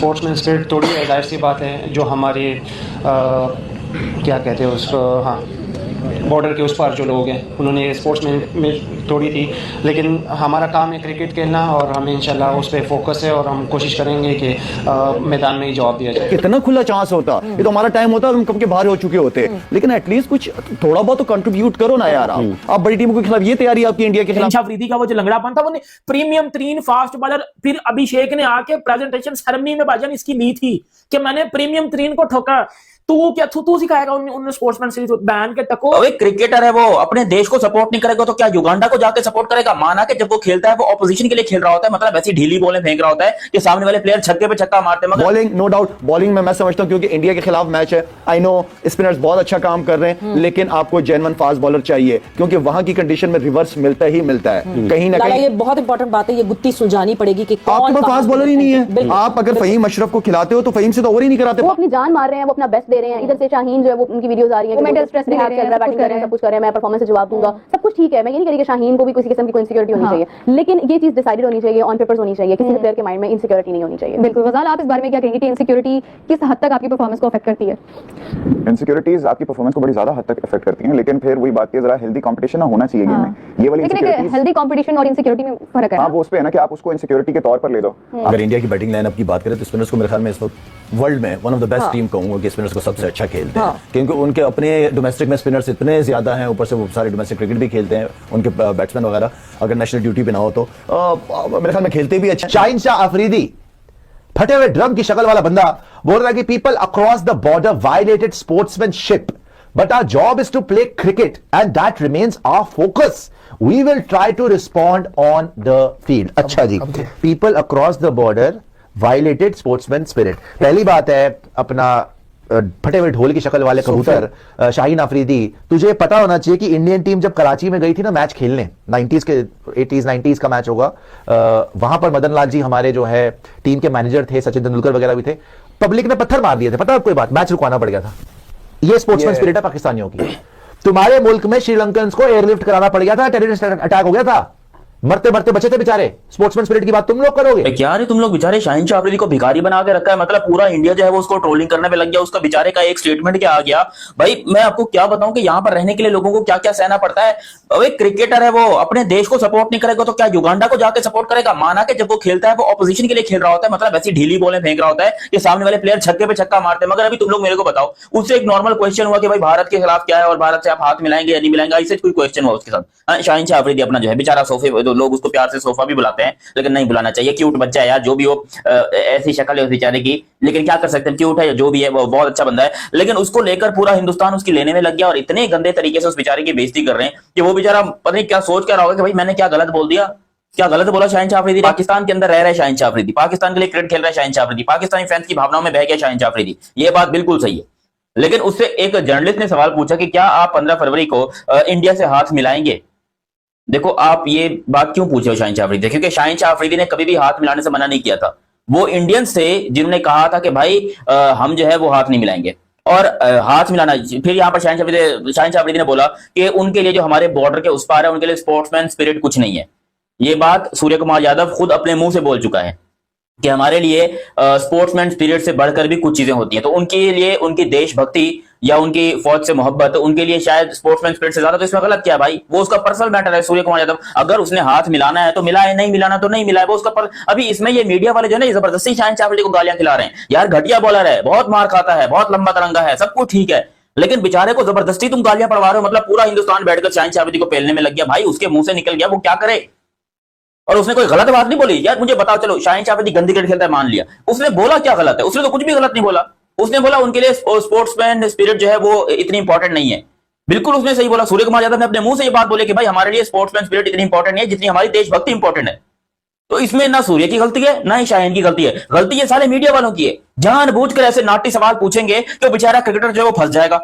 Sportsman spirit तोड़ी है, जाहिर सी बात है। जो हमारे क्या कहते हैं उसको, हाँ, बॉर्डर के उस पार जो लोग हैं उन्होंने स्पोर्ट्समैन में तोड़ी थी। लेकिन हमारा काम है क्रिकेट खेलना और हमें इंशाल्लाह उस पर फोकस है और हम कोशिश करेंगे कि मैदान में ही जवाब दिया जाए। कितना खुला चांस होता, ये तो हमारा टाइम होता, हम कब के बाहर हो चुके होते। लेकिन एटलीस्ट कुछ थोड़ा बहुत तो कंट्रीब्यूट करो ना यार। आप बड़ी टीमों के खिलाफ ये तैयारी आपकी इंडिया के खिलाफ। अफरीदी का वो जो लंगड़ापन था, वो प्रीमियम 3 फास्ट बॉलर, फिर अभिषेक ने आके प्रेजेंटेशन सेरेमनी में भाईजान इसकी ली थी कि मैंने प्रीमियम 3 को ठोका। तू क्या तू सिखाएगा उन स्पोर्ट्समैन सीरीज बैन के टको? अबे क्रिकेटर है वो, अपने देश को सपोर्ट नहीं करेगा तो क्या युगांडा को जाके सपोर्ट करेगा? माना कि जब वो खेलता है वो ऑपोजिशन के लिए खेल रहा होता है, मतलब ऐसी ढीली बॉलें फेंक रहा होता है कि सामने वाले प्लेयर छक्के पे छक्का मारते हैं। बॉलिंग नो डाउट, बॉलिंग में मैं समझता हूं क्योंकि इंडिया के खिलाफ मैच है, आई नो स्पिनर्स बहुत अच्छा काम कर रहे हैं, लेकिन आपको जेन्युइन फास्ट बॉलर चाहिए क्योंकि वहां की कंडीशन में रिवर्स मिलता ही मिलता है। कहीं ना कहीं ये बहुत इंपॉर्टेंट बात है, ये गुत्थी सुलझानी पड़ेगी कि आपके पास फास्ट बॉलर ही नहीं है। आप अगर फहीम अशरफ को खिलाते हो तो फहीम से तो ओवर ही नहीं कराते। वो अपनी जान मार रहे हैं, वो अपना बेस्ट दे रहे हैं। इधर से शाहीन जो है वो उनकी वीडियोस आ रही है, मेंटल स्ट्रेस चल रहा है, बैटिंग कर रहे हैं, सब कुछ कर रहे हैं, मैं परफॉर्मेंस से जवाब दूंगा, सब कुछ ठीक है। मैं ये नहीं कह रही कि शाहीन को भी किसी किस्म की कोई इनसिक्योरिटी होनी चाहिए, लेकिन ये चीज डिसाइडेड होनी चाहिए, ऑन पेपर्स होनी चाहिए, किसी प्लेयर के माइंड में इनसिक्योरिटी नहीं होनी चाहिए। बिल्कुल गजाल, आप इस बारे में क्या कहेंगे कि इनसिक्योरिटी किस हद तक आपकी परफॉर्मेंस को अफेक्ट करती है? इनसिक्योरिटीज आपकी परफॉर्मेंस को बड़ी ज्यादा हद तक अफेक्ट करती हैं, लेकिन फिर वही बात है, जरा हेल्दी कंपटीशन होना चाहिए गेम में। ये वाली लेकिन हेल्दी कंपटीशन और इनसिक्योरिटी में फर्क है। हाँ, वो उस पे है ना कि आप उसको इनसिक्योरिटी के तौर पर ले दो। अगर इंडिया की बैटिंग लाइनअप की बात करें तो स्पिनर्स को मेरे ख्याल में इस वक्त वर्ल्ड में one of the best team कहूंगा कि स्पिनर्स को सबसे अच्छा खेलते हैं, क्योंकि उनके अपने डोमेस्टिक में स्पिनर्स इतने ज्यादा हैं, ऊपर से वो सारे डोमेस्टिक क्रिकेट भी खेलते हैं, उनके बैट्समैन वगैरह अगर नेशनल ड्यूटी पे ना हो तो मेरे ख्याल में खेलते भी अच्छा। शाहीन शाह अफरीदी, फटे हुए ड्रम की शक्ल वाला बंदा, बोल रहा है कि people across the border violated sportsmanship, but our job is to play cricket and that remains our focus, we will try to respond on the field. अच्छा जी, people across the border violated sportsman spirit. पहली बात है अपना फटे हुए ढोल की शक्ल वाले कबूतर शाहीन अफरीदी, तुझे पता होना चाहिए कि इंडियन टीम जब कराची में गई थी ना मैच खेलने, 90s के 80s 90s का मैच होगा, वहां पर मदन लाल जी हमारे जो है टीम के मैनेजर थे, सचिन तेंदुलकर वगैरह भी थे, पब्लिक ने पत्थर मार दिए थे। पता है आपको बात, मैच रुकवाना पड़ गया था। ये स्पोर्ट्समैन स्पिरिट है पाकिस्तानियों की। तुम्हारे मुल्क में श्रीलंकन को एयरलिफ्ट कराना पड़ गया था, टेररिस्ट अटैक हो गया था, मरते मरते बचे थे बेचारे। स्पोर्ट्समैन स्पिरिट की बात तुम लोग करोगे क्या रे? तुम लोग बेचारे शाहीन शाह अफरीदी को भिखारी बना के रखा है, मतलब पूरा इंडिया जो है वो उसको ट्रोलिंग करने पे लग गया। उसका बेचारे का एक स्टेटमेंट क्या आ गया भाई, मैं आपको क्या बताऊं कि यहाँ पर रहने के लिए लोगों को क्या क्या सहना पड़ता है। अबे क्रिकेटर है वो, अपने देश को सपोर्ट नहीं करेगा तो क्या युगांडा को जाके सपोर्ट करेगा? माना कि जब वो खेलता है वो ऑपोजिशन के लिए खेल रहा होता है, मतलब ऐसी ढीली बॉलें फेंक रहा होता है कि सामने वाले प्लेयर छक्के पे छक्का मारते हैं। मगर अभी तुम लोग मेरे को बताओ, उससे एक नॉर्मल क्वेश्चन हुआ कि भाई भारत के खिलाफ क्या है और भारत से आप हाथ मिलाएंगे या नहीं मिलाएंगे, ऐसे कोई क्वेश्चन हुआ उसके साथ। शाहीन शाह अफरीदी अपना जो है बेचारा सोफे, लोग उसको प्यार से सोफा भी बुलाते हैं, लेकिन नहीं बुलाना चाहिए। क्यूट बच्चा है यार, जो भी हो, ऐसी शक्ल है उस बेचारे की, लेकिन क्या कर सकते हैं, क्यूट है जो भी है, वो बहुत अच्छा बंदा है। लेकिन उसको लेकर पूरा हिंदुस्तान उसकी लेने में लग गया और इतने गंदे तरीके से उस बेचारे की बेइज्जती कर रहे हैं कि वो बेचारा पता नहीं क्या सोच कर रहा होगा कि भाई मैंने क्या गलत बोल दिया, क्या गलत बोला शाहीन शाह अफरीदी। पाकिस्तान के अंदर रह रहा है शाहीन शाह अफरीदी, पाकिस्तान के लिए क्रिकेट खेल रहा है शाहीन शाह अफरीदी, पाकिस्तानी फैंस की भावनाओं में बह गया शाहीन शाह अफरीदी, ये बात बिल्कुल सही है। लेकिन उससे एक जर्नलिस्ट ने सवाल पूछा कि क्या आप 15 फरवरी को इंडिया से हाथ मिलाएंगे? देखो आप ये बात क्यों पूछे हो शाहीन शाह अफरीदी, क्योंकि शाहीन शाह अफरीदी ने कभी भी हाथ मिलाने से मना नहीं किया था। वो इंडियंस थे जिन्होंने कहा था कि भाई हम जो है वो हाथ नहीं मिलाएंगे और हाथ मिलाना। फिर यहाँ पर शाहीन शाह अफरीदी ने बोला कि उनके लिए जो हमारे बॉर्डर के उस पार है उनके लिए स्पोर्ट्समैन स्पिरिट कुछ नहीं है। ये बात सूर्य कुमार यादव खुद अपने मुंह से बोल चुका है कि हमारे लिए स्पोर्ट्समैन स्पिरिट से बढ़कर भी कुछ चीजें होती हैं। तो उनके लिए उनकी देशभक्ति या उनकी फौज से मोहब्बत, उनके लिए शायद स्पोर्ट्समैन स्पिरिट से ज्यादा। तो इसमें गलत क्या भाई, वो उसका पर्सनल मैटर है। सूर्य कुमार यादव अगर उसने हाथ मिलाना है तो मिलाए, नहीं मिलाना तो नहीं मिलाए, वो उसका अभी इसमें ये मीडिया वाले जो है ना जबरदस्ती शाहीन शाह अफरीदी को गालियां खिला रहे हैं। यार घटिया बॉलर है, बहुत मार खाता है, बहुत लंबा तरंगा है, सब कुछ ठीक है, लेकिन बेचारे को जबरदस्ती तुम गालियां पड़वा रहे हो। मतलब पूरा हिंदुस्तान बैठकर शाहीन शाह अफरीदी को पेलने में लग गया। भाई उसके मुंह से निकल गया, वो क्या करे? और उसने कोई गलत बात नहीं बोली। यार मुझे बताओ, चलो शाहीन शाह अफरीदी गंदी क्रिकेट खेलता है मान लिया, उसने बोला क्या गलत है? उसने तो कुछ भी गलत नहीं बोला। उसने बोला उनके लिए स्पोर्ट्समैन स्पिरिट जो है वो इतनी इंपॉर्टेंट नहीं है। बिल्कुल उसने सही बोला। सूर्य कुमार यादव ने अपने मुंह से ये बात बोली कि भाई हमारे लिए स्पोर्ट्समैन स्पिरिट इतनी इंपॉर्टेंट नहीं है जितनी हमारी देशभक्ति इंपॉर्टेंट है। तो इसमें ना सूर्य की गलती है ना ही शाहीन की गलती है, गलती ये सारे मीडिया वालों की है। जानबूझकर ऐसे नाटी सवाल पूछेंगे तो बेचारा क्रिकेटर जो है वो फंस जाएगा।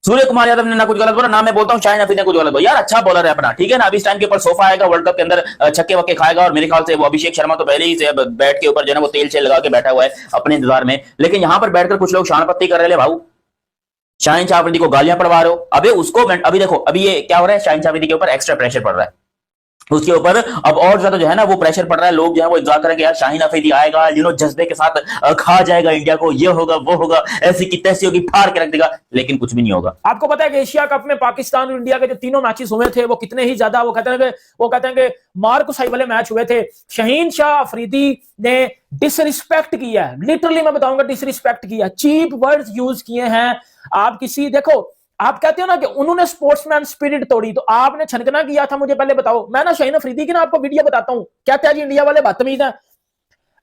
सूर्य कुमार यादव ने ना कुछ गलत बोला, ना मैं बोलता हूं शाहीन अफरीदी ने कुछ गलत बोला। यार अच्छा बॉलर है अपना, ठीक है ना। अभी इस टाइम के ऊपर सोफा आएगा, वर्ल्ड कप के अंदर छक्के वक्के खाएगा और मेरे ख्याल से वो अभिषेक शर्मा तो पहले ही से बैट के ऊपर जो है वो तेल से लगा के बैठा हुआ है अपने इंतजार में। लेकिन यहां पर बैठकर कुछ लोग शान पत्ती कर रहे हैं भाऊ, शाहीन शाह अफरीदी को गालियां पड़वा रहे हो। अभी उसको अभी देखो, अभी ये क्या हो रहा है, शाहीन शाह अफरीदी के ऊपर एक्स्ट्रा प्रेशर पड़ रहा है। उसके ऊपर अब और ज्यादा जो है ना वो प्रेशर पड़ रहा है। लोग जो है वो इंतजार करेंगे यार शाहीन अफरीदी आएगा, जज्बे के साथ खा जाएगा इंडिया को, ये होगा वो होगा, ऐसी की तैसी होगी, फाड़ के रख देगा, लेकिन कुछ भी नहीं होगा। आपको पता है कि एशिया कप में पाकिस्तान और इंडिया के जो तीनों मैचेस हुए थे वो कितने ही ज्यादा वो कहते हैं कि मार कुसाई वाले मैच हुए थे। शाहीन शाह अफरीदी ने डिसरिस्पेक्ट किया है, लिटरली मैं बताऊंगा डिसरिस्पेक्ट किया, चीप वर्ड्स यूज किए हैं। आप किसी देखो, आप कहते हो ना कि उन्होंने स्पोर्ट्समैन स्पिरिट तोड़ी, तो आपने छनकना किया था, मुझे पहले बताओ। मैं ना शाहीन अफरीदी की ना आपको वीडियो बताता हूं, कहते हैं जी इंडिया वाले बदतमीज हैं,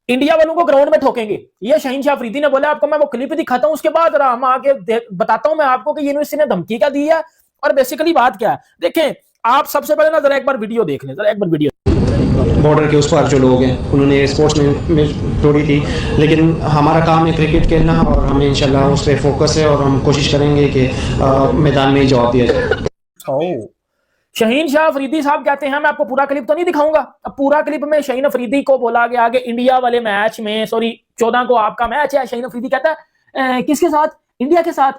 इंडिया वालों को ग्राउंड में ठोकेंगे, ये शाहीन शाह अफरीदी ने बोला। आपको मैं वो क्लिप दिखाता हूं, उसके बाद हम आगे बताता हूं मैं आपको कि यूनिवर्सिटी ने धमकी क्या दी है और बेसिकली बात क्या है। देखें आप सबसे पहले ना जरा एक बार वीडियो देख लें, जरा एक बार वीडियो। बॉर्डर के उस पार जो लोग हैं उन्होंने स्पोर्ट्स में तोड़ी थी, लेकिन हमारा काम है क्रिकेट खेलना और हमें इंशाल्लाह उस पर फोकस है और हम कोशिश करेंगे कि मैदान में ही जवाब दिया जाए। शाहीन शाह अफरीदी साहब कहते हैं, मैं आपको पूरा क्लिप तो नहीं दिखाऊंगा, अब पूरा क्लिप में शाहीन अफरीदी को बोला गया कि इंडिया वाले मैच में, सॉरी 14 को आपका मैच है, शाहीन अफरीदी कहता है किसके साथ, इंडिया के साथ।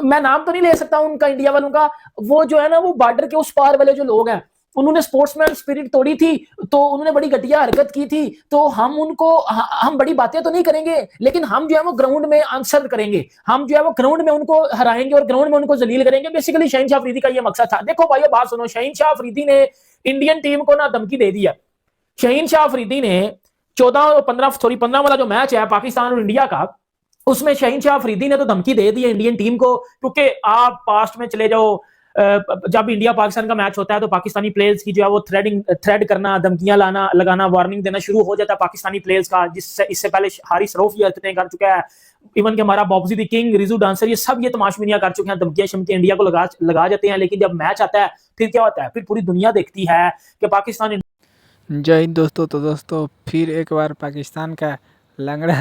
मैं नाम तो नहीं ले सकता उनका, इंडिया वालों का, वो जो है ना वो बॉर्डर के उस पार वाले जो लोग हैं उन्होंने स्पोर्ट्समैन स्पिरिट तोड़ी थी, तो उन्होंने बड़ी घटिया हरकत की थी, तो हम बड़ी बातें तो नहीं करेंगे, लेकिन हम जो है वो ग्राउंड में आंसर करेंगे, हम जो है वो ग्राउंड में उनको हराएंगे और ग्राउंड में उनको जलील करेंगे। बेसिकली शाहीन शाह अफरीदी का ये मकसद था। देखो भाई बात सुनो, शाहीन शाह अफरीदी ने इंडियन टीम को ना धमकी दे दिया। शाहीन शाह अफरीदी ने 15 वाला जो मैच है पाकिस्तान और इंडिया का, उसमें शाहीन शाह अफरीदी ने तो धमकी दे दी है इंडियन टीम को, क्योंकि आप पास्ट में चले जाओ, जब इंडिया पाकिस्तान का मैच होता है तो पाकिस्तानी प्लेयर्स की जो है वो थ्रेड करना, धमकियां लगाना, वार्निंग देना शुरू हो जाता है पाकिस्तानी प्लेयर्स का, जिससे इससे पहले हारिस रऊफ ये हरकतें कर चुका है, इवन कि हमारा Bobji the king, Riju dancer, ये सब ये तमाशबिनियां कर चुके हैं, धमकियां शमकियां इंडिया को लगा जाते हैं। लेकिन जब मैच आता है फिर क्या होता है, फिर पूरी दुनिया देखती है कि पाकिस्तान। जय हिंद दोस्तों। तो दोस्तों फिर एक बार पाकिस्तान का लंगड़ा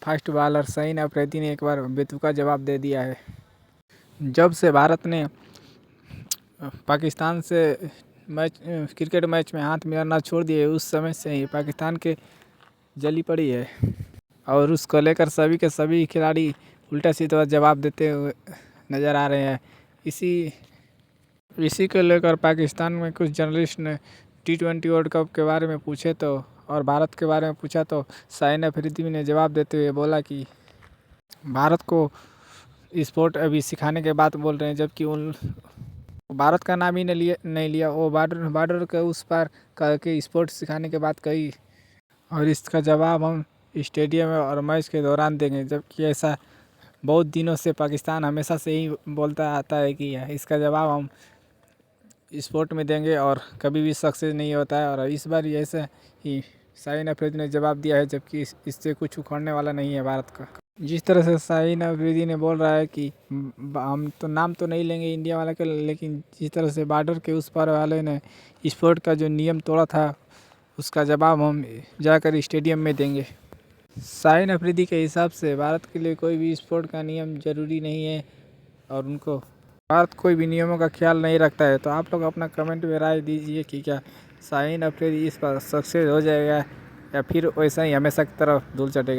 फास्ट बॉलर शाहीन अफरीदी ने एक बार बेतुका जवाब दे दिया है। जब से भारत ने पाकिस्तान से क्रिकेट मैच में हाथ मिलाना छोड़ दिए, उस समय से ही पाकिस्तान के जली पड़ी है और उसको लेकर सभी के सभी खिलाड़ी उल्टा सीधा जवाब देते हुए नज़र आ रहे हैं। इसी को लेकर पाकिस्तान में कुछ जर्नलिस्ट ने T20 वर्ल्ड कप के बारे में पूछे तो और भारत के बारे में पूछा, तो शाहीन अफरीदी ने जवाब देते हुए बोला कि भारत को स्पोर्ट अभी सिखाने के बात बोल रहे हैं, जबकि उन भारत का नाम ही नहीं लिया। वो बॉर्डर के उस पार करके स्पोर्ट सिखाने के बात कही और इसका जवाब हम स्टेडियम में और मैच के दौरान देंगे, जबकि ऐसा बहुत दिनों से पाकिस्तान हमेशा से ही बोलता आता है कि इसका जवाब हम स्पोर्ट में देंगे और कभी भी सक्सेस नहीं होता है। और इस बार ऐसे ही शाहीन अफरीदी ने जवाब दिया है, जबकि इससे कुछ उखड़ने वाला नहीं है भारत का। जिस तरह से शाहीन अफरीदी ने बोल रहा है कि हम तो नाम तो नहीं लेंगे इंडिया वाला के, लेकिन जिस तरह से बॉर्डर के उस पार वाले ने स्पोर्ट का जो नियम तोड़ा था उसका जवाब हम जाकर स्टेडियम में देंगे। शाहीन अफरीदी के हिसाब से भारत के लिए कोई भी स्पोर्ट का नियम ज़रूरी नहीं है और उनको भारत कोई भी नियमों का ख्याल नहीं रखता है। तो आप लोग अपना कमेंट में राय दीजिए कि क्या शाहीन अफरीदी इस पर सक्सेस हो जाएगा या फिर वैसा ही हमेशा की तरफ धूल चटेगा।